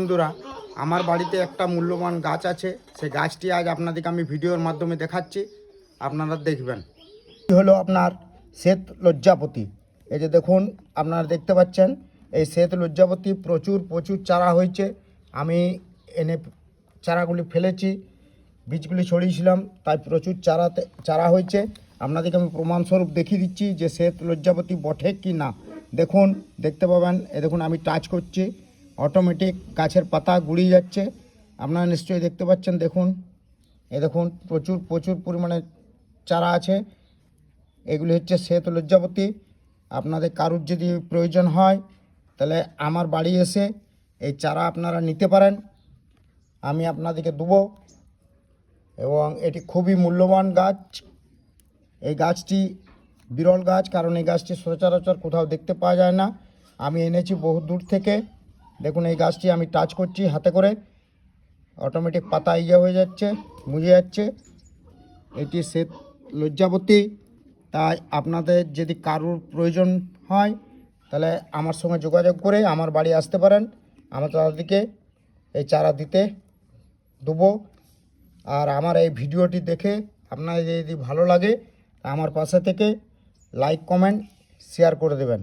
বন্ধুরা, আমার বাড়িতে একটা মূল্যবান গাছ আছে। সেই গাছটি আজ আপনাদেরকে আমি ভিডিওর মাধ্যমে দেখাচ্ছি, আপনারা দেখবেন। হলো আপনার শ্বেত লজ্জাপতি। এই যে দেখুন, আপনারা দেখতে পাচ্ছেন এই শ্বেত লজ্জাপতি প্রচুর চারা হয়েছে। আমি এনে চারাগুলি ফেলেছি, বীজগুলি ছড়িয়েছিলাম, তাই প্রচুর চারা হয়েছে। আপনাদেরকে আমি প্রমাণস্বরূপ দেখিয়ে দিচ্ছি যে শ্বেত লজ্জাপতি বটে কি না। দেখুন, দেখতে পাবেন। দেখুন, আমি টাচ করছি, অটোমেটিক গাছের পাতা গুড়িয়ে যাচ্ছে। আপনারা নিশ্চয়ই দেখতে পাচ্ছেন। দেখুন, দেখুন প্রচুর পরিমাণে চারা আছে। এগুলি হচ্ছে শ্বেত লজ্জাপতি। আপনাদের কারুর যদি প্রয়োজন হয় তাহলে আমার বাড়ি এসে এই চারা আপনারা নিতে পারেন, আমি আপনাদেরকে দেবো। এবং এটি খুবই মূল্যবান গাছ। এই গাছটি বিরল গাছ, কারণ এই গাছটি সচরাচর কোথাও দেখতে পাওয়া যায় না। আমি এনেছি বহু দূর থেকে। দেখুন, এই গাছটি আমি টাচ করছি হাতে করে, অটোমেটিক পাতা হয়ে যাচ্ছে, মুজে যাচ্ছে। এটি শ্বেত লজ্জাপতি। তাই আপনাদের যদি কারুর প্রয়োজন হয় তাহলে আমার সঙ্গে যোগাযোগ করে আমার বাড়ি আসতে পারেন, আমার তাদেরকে এই চারা দিতে দেবো। আর আমার এই ভিডিওটি দেখে আপনাদের যদি ভালো লাগে আমার পাশে থেকে লাইক কমেন্ট শেয়ার করে দেবেন।